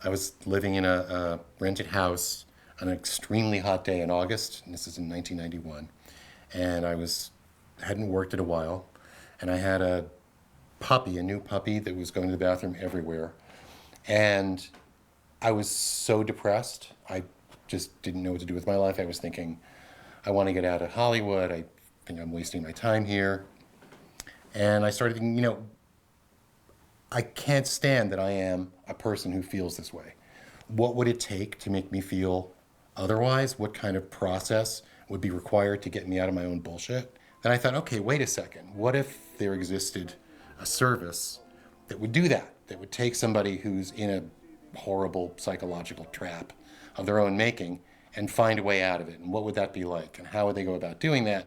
I was living in a rented house on an extremely hot day in August, and this is in 1991. And hadn't worked in a while, and I had a new puppy that was going to the bathroom everywhere. And I was so depressed. I just didn't know what to do with my life. I was thinking, I want to get out of Hollywood. I think I'm wasting my time here. And I started thinking, I can't stand that I am a person who feels this way. What would it take to make me feel otherwise? What kind of process would be required to get me out of my own bullshit? Then I thought, okay, wait a second. What if there existed a service that would do that, that would take somebody who's in a horrible psychological trap of their own making and find a way out of it? And what would that be like? And how would they go about doing that?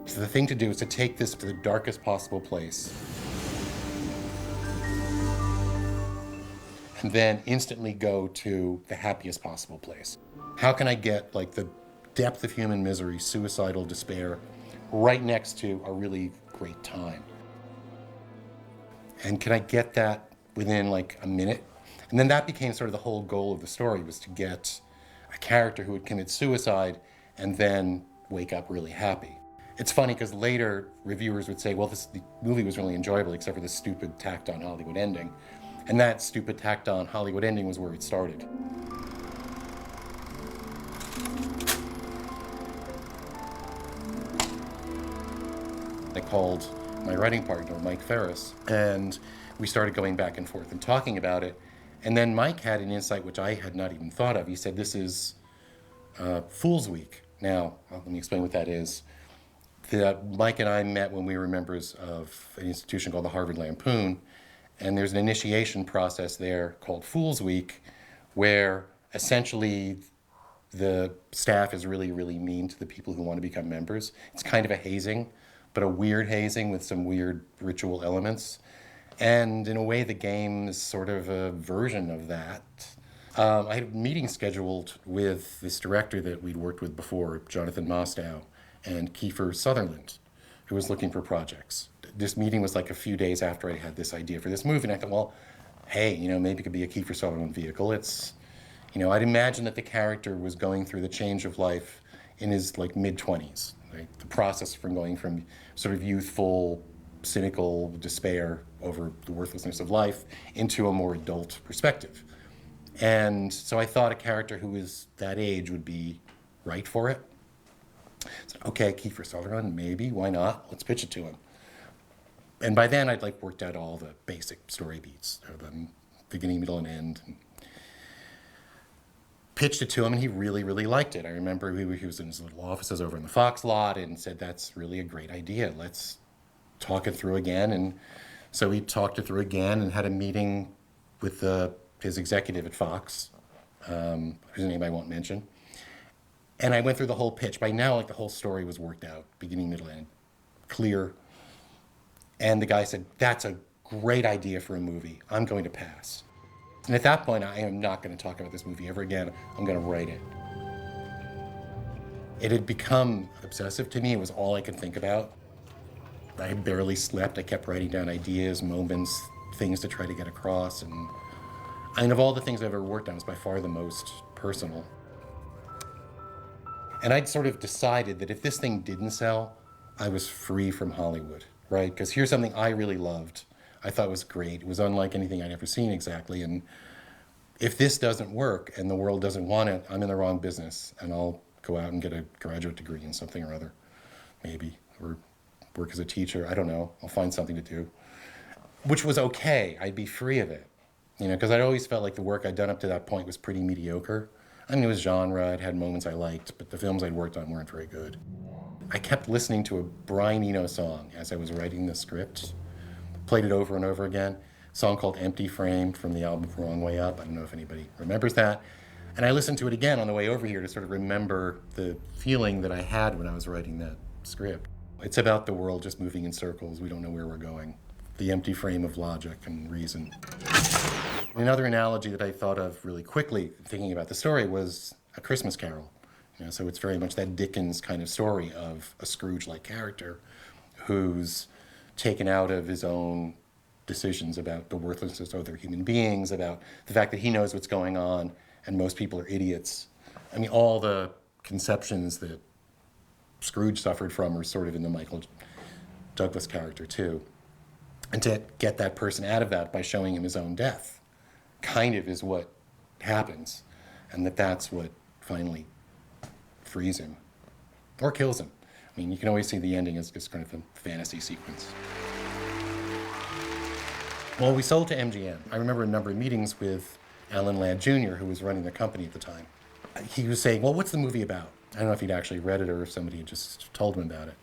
So the thing to do is to take this to the darkest possible place and then instantly go to the happiest possible place. How can I get like the depth of human misery, suicidal despair, right next to a really great time? And can I get that within like a minute? And then that became sort of the whole goal of the story, was to get a character who would commit suicide and then wake up really happy. It's funny because later reviewers would say, well, the movie was really enjoyable except for this stupid tacked-on Hollywood ending. And that stupid tacked-on Hollywood ending was where it started. I called my writing partner, Mike Ferris, and we started going back and forth and talking about it. And then Mike had an insight which I had not even thought of. He said, this is Fool's Week. Now, let me explain what that is. Mike and I met when we were members of an institution called the Harvard Lampoon, and there's an initiation process there called Fool's Week, where essentially the staff is really, really mean to the people who want to become members. It's kind of a hazing, but a weird hazing with some weird ritual elements. And in a way, the game is sort of a version of that. I had a meeting scheduled with this director that we'd worked with before, Jonathan Mostow, and Kiefer Sutherland, who was looking for projects. This meeting was like a few days after I had this idea for this movie, and I thought, well, hey, maybe it could be a Kiefer Sutherland vehicle. It's, I'd imagine that the character was going through the change of life in his like mid-20s, right? The process from going from sort of youthful, cynical despair over the worthlessness of life into a more adult perspective. And so I thought a character who was that age would be right for it. So, okay, Kiefer Sutherland, maybe, why not? Let's pitch it to him. And by then I'd like worked out all the basic story beats, or the beginning, middle, and end. And pitched it to him, and he really, really liked it. I remember he was in his little offices over in the Fox lot and said, that's really a great idea. Let's talk it through again. And so we talked it through again and had a meeting with his executive at Fox, whose name I won't mention. And I went through the whole pitch. By now, like, the whole story was worked out, beginning, middle, end, clear. And the guy said, that's a great idea for a movie. I'm going to pass. And at that point, I am not going to talk about this movie ever again. I'm going to write it. It had become obsessive to me. It was all I could think about. I had barely slept. I kept writing down ideas, moments, things to try to get across. And of all the things I've ever worked on, it's by far the most personal. And I'd sort of decided that if this thing didn't sell, I was free from Hollywood, right? Because here's something I really loved. I thought was great. It was unlike anything I'd ever seen exactly. And if this doesn't work and the world doesn't want it, I'm in the wrong business. And I'll go out and get a graduate degree in something or other, maybe, or work as a teacher. I don't know. I'll find something to do, which was okay. I'd be free of it, because I'd always felt like the work I'd done up to that point was pretty mediocre. I mean, it was genre, it had moments I liked, but the films I'd worked on weren't very good. I kept listening to a Brian Eno song as I was writing the script, played it over and over again, a song called Empty Frame from the album Wrong Way Up. I don't know if anybody remembers that. And I listened to it again on the way over here to sort of remember the feeling that I had when I was writing that script. It's about the world just moving in circles. We don't know where we're going. The empty frame of logic and reason. Another analogy that I thought of really quickly, thinking about the story, was A Christmas Carol. So it's very much that Dickens kind of story of a Scrooge-like character who's taken out of his own decisions about the worthlessness of other human beings, about the fact that he knows what's going on and most people are idiots. I mean, all the conceptions that Scrooge suffered from are sort of in the Michael Douglas character too. And to get that person out of that by showing him his own death kind of is what happens, and that's what finally frees him or kills him. I mean, you can always see the ending as just kind of a fantasy sequence. Well, we sold to MGM. I remember a number of meetings with Alan Ladd Jr., who was running the company at the time. He was saying, well, what's the movie about? I don't know if he'd actually read it or if somebody had just told him about it.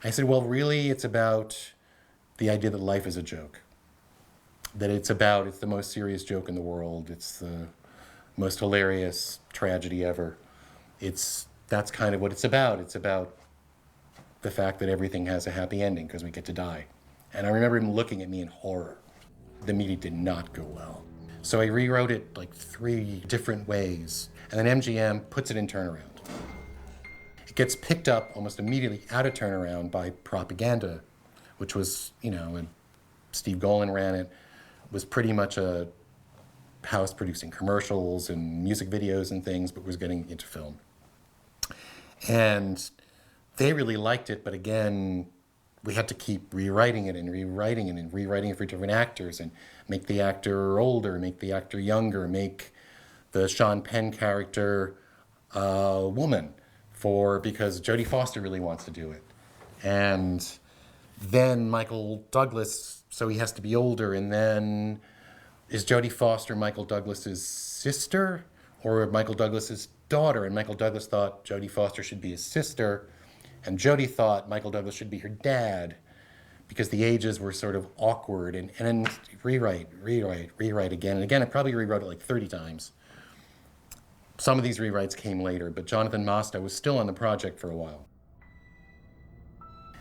I said, well, really, it's about the idea that life is a joke. That it's the most serious joke in the world. It's the most hilarious tragedy ever. That's kind of what it's about. It's about the fact that everything has a happy ending because we get to die. And I remember him looking at me in horror. The meeting did not go well. So I rewrote it like 3 different ways. And then MGM puts it in turnaround. It gets picked up almost immediately out of turnaround by Propaganda, which was, and Steve Golan ran it, was pretty much a house producing commercials and music videos and things, but was getting into film. And they really liked it, but again, we had to keep rewriting it and rewriting it and rewriting it for different actors and make the actor older, make the actor younger, make the Sean Penn character a woman because Jodie Foster really wants to do it. And then Michael Douglas, so he has to be older, and then is Jodie Foster Michael Douglas's sister or Michael Douglas's daughter? And Michael Douglas thought Jodie Foster should be his sister, and Jodie thought Michael Douglas should be her dad because the ages were sort of awkward, and then rewrite again and again. I probably rewrote it like 30 times. Some of these rewrites came later, but Jonathan Mostow was still on the project for a while.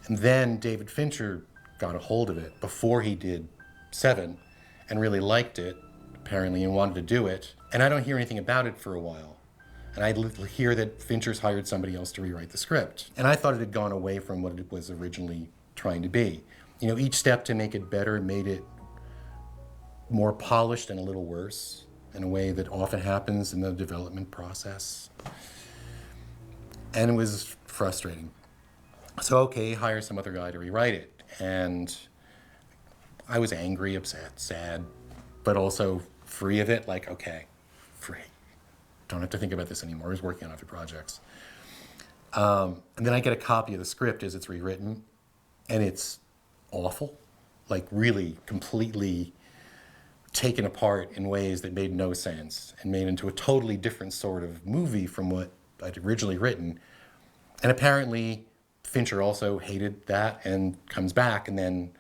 And then David Fincher got a hold of it before he did Seven and really liked it, apparently, and wanted to do it. And I don't hear anything about it for a while. And I hear that Fincher's hired somebody else to rewrite the script. And I thought it had gone away from what it was originally trying to be. Each step to make it better made it more polished and a little worse in a way that often happens in the development process. And it was frustrating. So, okay, hire some other guy to rewrite it. And I was angry, upset, sad, but also free of it, like, okay, free. Don't have to think about this anymore. I was working on other projects. And then I get a copy of the script as it's rewritten, and it's awful, like really completely taken apart in ways that made no sense and made into a totally different sort of movie from what I'd originally written. And apparently Fincher also hated that and comes back, and then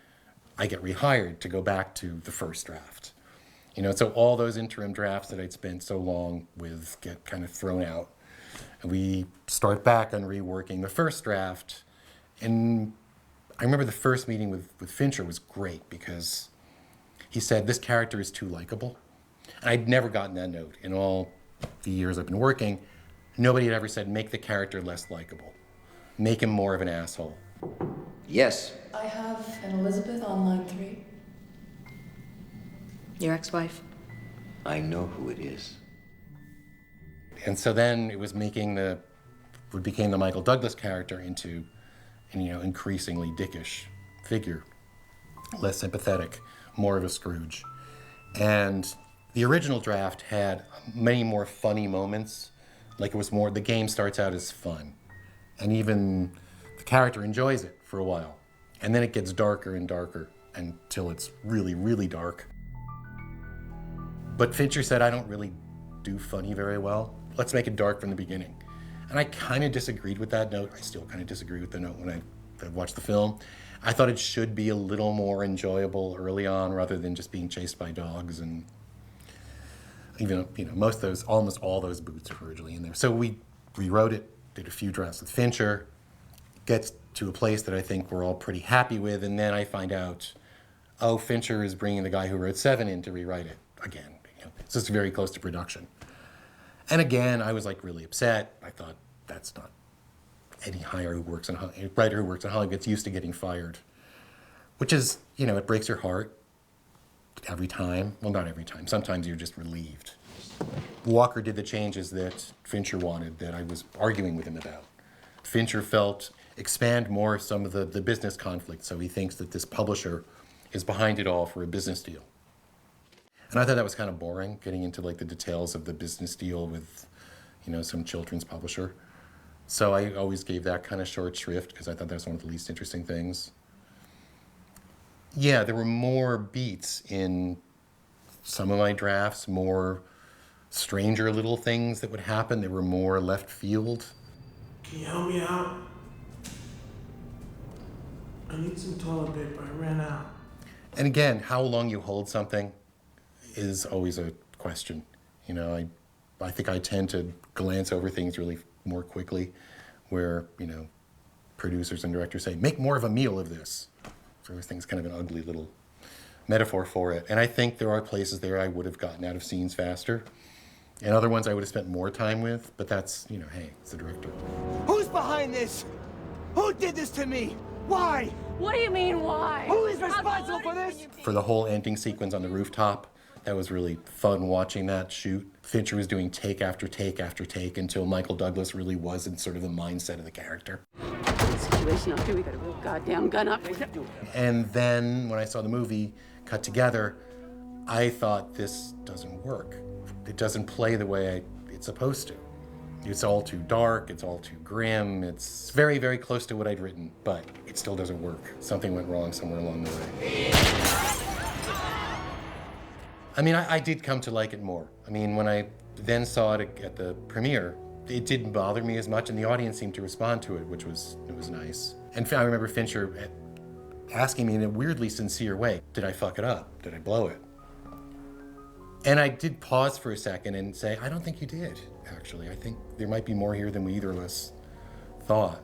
I get rehired to go back to the first draft. So all those interim drafts that I'd spent so long with get kind of thrown out. And we start back on reworking the first draft. And I remember the first meeting with Fincher was great because he said, this character is too likable. And I'd never gotten that note in all the years I've been working. Nobody had ever said, make the character less likable. Make him more of an asshole. Yes. I have an Elizabeth on line 3. Your ex-wife? I know who it is. And so then it was making what became the Michael Douglas character into an increasingly dickish figure, less sympathetic, more of a Scrooge. And the original draft had many more funny moments. Like the game starts out as fun. And even the character enjoys it for a while. And then it gets darker and darker until it's really, really dark. But Fincher said, I don't really do funny very well. Let's make it dark from the beginning. And I kind of disagreed with that note. I still kind of disagree with the note when I watched the film. I thought it should be a little more enjoyable early on rather than just being chased by dogs. And even, almost all those boots are originally in there. So we rewrote it, did a few drafts with Fincher, gets to a place that I think we're all pretty happy with. And then I find out, Fincher is bringing the guy who wrote Seven in to rewrite it again. It's just very close to production. And again, I was like really upset. I thought that's not any writer who works in Hollywood gets used to getting fired, which is, it breaks your heart. every time. Well, not every time. Sometimes you're just relieved. Walker did the changes that Fincher wanted, that I was arguing with him about. Fincher felt expand more some of the business conflict, so he thinks that this publisher is behind it all for a business deal. And I thought that was kind of boring, getting into like the details of the business deal with, some children's publisher. So I always gave that kind of short shrift because I thought that was one of the least interesting things. Yeah, there were more beats in some of my drafts, more stranger little things that would happen. They were more left field. Can you help me out? I need some toilet paper. I ran out. And again, how long you hold something is always a question. I think I tend to glance over things really more quickly, where, producers and directors say, make more of a meal of this. So everything's kind of an ugly little metaphor for it. And I think there are places there I would have gotten out of scenes faster. And other ones I would have spent more time with, but that's, hey, it's the director. Who's behind this? Who did this to me? Why? What do you mean, why? Who is responsible for this? For the whole ending sequence on the rooftop, that was really fun watching that shoot. Fincher was doing take after take after take until Michael Douglas really was in sort of the mindset of the character. Situation up here, we got a real goddamn gun up. And then when I saw the movie cut together, I thought this doesn't work. It doesn't play the way it's supposed to. It's all too dark, it's all too grim, it's very, very close to what I'd written, but it still doesn't work. Something went wrong somewhere along the way. I did come to like it more. When I then saw it at the premiere, it didn't bother me as much, and the audience seemed to respond to it, which was nice. And I remember Fincher asking me in a weirdly sincere way, did I fuck it up? Did I blow it? And I did pause for a second and say, I don't think you did, actually. I think there might be more here than we either of us thought.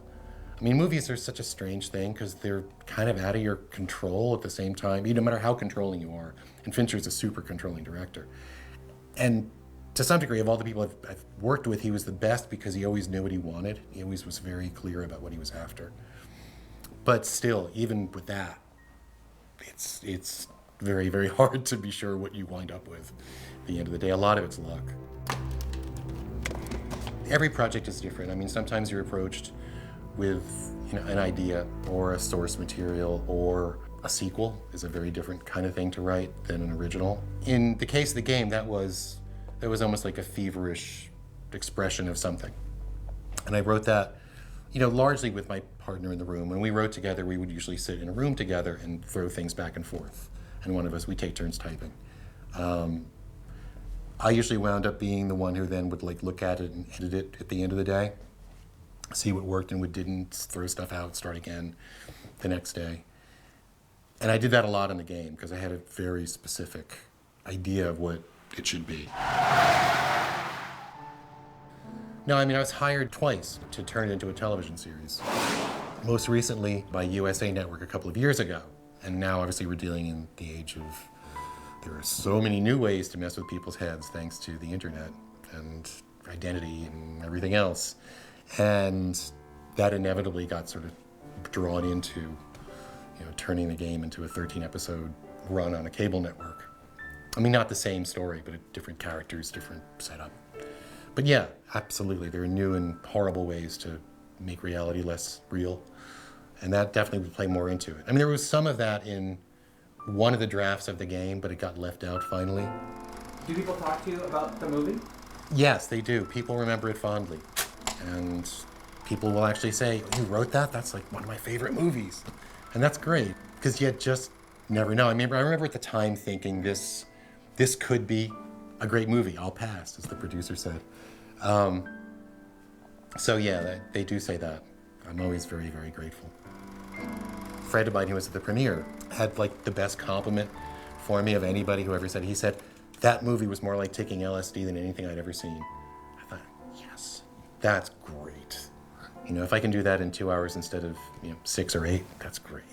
Movies are such a strange thing because they're kind of out of your control at the same time, no matter how controlling you are. And Fincher's a super controlling director. And to some degree, of all the people I've worked with, he was the best because he always knew what he wanted. He always was very clear about what he was after. But still, even with that, it's very, very hard to be sure what you wind up with at the end of the day. A lot of it's luck. Every project is different. Sometimes you're approached with an idea or a source material, or a sequel is a very different kind of thing to write than an original. In the case of the game, that was almost like a feverish expression of something. And I wrote that, largely with my partner in the room. When we wrote together, we would usually sit in a room together and throw things back and forth. And one of us, we take turns typing. I usually wound up being the one who then would look at it and edit it at the end of the day, see what worked and what didn't, throw stuff out, start again the next day. And I did that a lot in the game because I had a very specific idea of what it should be. No, I was hired twice to turn it into a television series. Most recently by USA Network a couple of years ago. And now obviously we're dealing in the age of, there are so many new ways to mess with people's heads thanks to the internet and identity and everything else. And that inevitably got sort of drawn into, turning the game into a 13-episode run on a cable network. Not the same story, but different characters, different setup. But yeah, absolutely, there are new and horrible ways to make reality less real. And that definitely would play more into it. There was some of that in one of the drafts of the game, but it got left out finally. Do people talk to you about the movie? Yes, they do. People remember it fondly. And people will actually say, you wrote that? That's like one of my favorite movies. And that's great, because you just never know. I remember at the time thinking this could be a great movie. I'll pass, as the producer said. So yeah, they do say that. I'm always very, very grateful. A friend of mine who was at the premiere had the best compliment for me of anybody who ever said. He said, that movie was more like taking LSD than anything I'd ever seen. I thought, yes, that's great. If I can do that in 2 hours instead of 6 or 8, that's great.